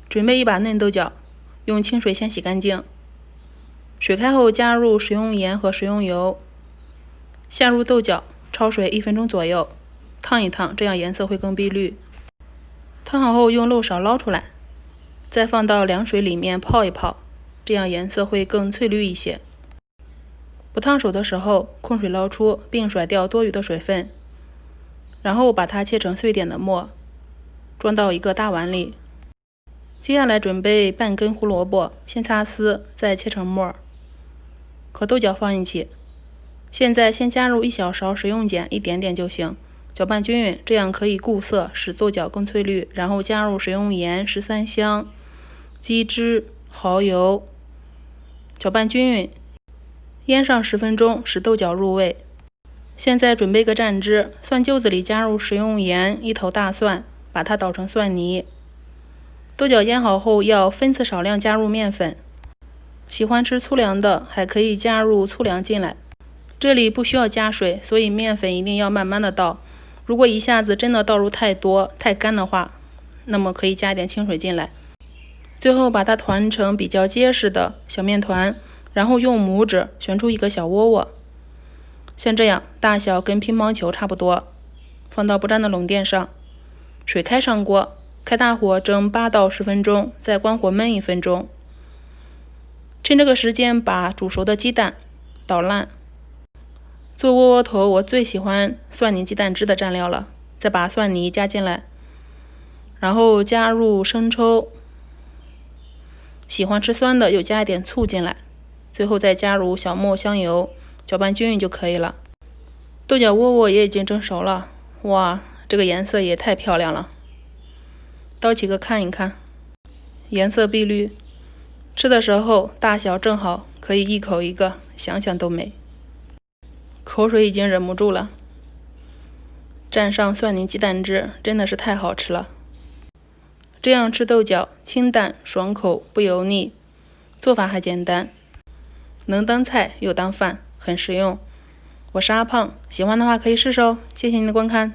准备一把嫩豆角，用清水先洗干净。水开后加入食用盐和食用油，下入豆角，焯水1分钟左右，烫一烫，这样颜色会更碧绿。烫好后用漏勺捞出来，再放到凉水里面泡一泡，这样颜色会更翠绿一些。不烫手的时候，控水捞出，并甩掉多余的水分，然后把它切成碎点的末，装到一个大碗里。接下来准备半根胡萝卜，先擦丝，再切成末，和豆角放一起。现在先加入1小勺食用碱，一点点就行，搅拌均匀，这样可以固色，使豆角更翠绿。然后加入食用盐、十三香、鸡汁、蚝油，搅拌均匀，腌上10分钟，使豆角入味。现在准备个蘸汁，蒜臼子里加入食用盐、1头大蒜，把它捣成蒜泥。豆角腌好后要分次少量加入面粉，喜欢吃粗粮的还可以加入粗粮进来。这里不需要加水，所以面粉一定要慢慢的倒。如果一下子真的倒入太多太干的话，那么可以加点清水进来。最后把它团成比较结实的小面团，然后用拇指旋出一个小窝窝，像这样，大小跟乒乓球差不多，放到不粘的笼垫上。水开上锅，开大火蒸8到10分钟，再关火焖1分钟。趁这个时间把煮熟的鸡蛋捣烂。做窝窝头我最喜欢蒜泥鸡蛋汁的蘸料了，再把蒜泥加进来，然后加入生抽，喜欢吃酸的又加一点醋进来，最后再加入小磨香油，搅拌均匀就可以了。豆角窝窝也已经蒸熟了，哇，这个颜色也太漂亮了。刀起个看一看，颜色碧绿，吃的时候大小正好，可以一口一个，想想都美。口水已经忍不住了，蘸上蒜泥鸡蛋汁，真的是太好吃了。这样吃豆角，清淡爽口，不油腻，做法还简单，能当菜又当饭，很实用。我是阿胖，喜欢的话可以试试哦。谢谢您的观看。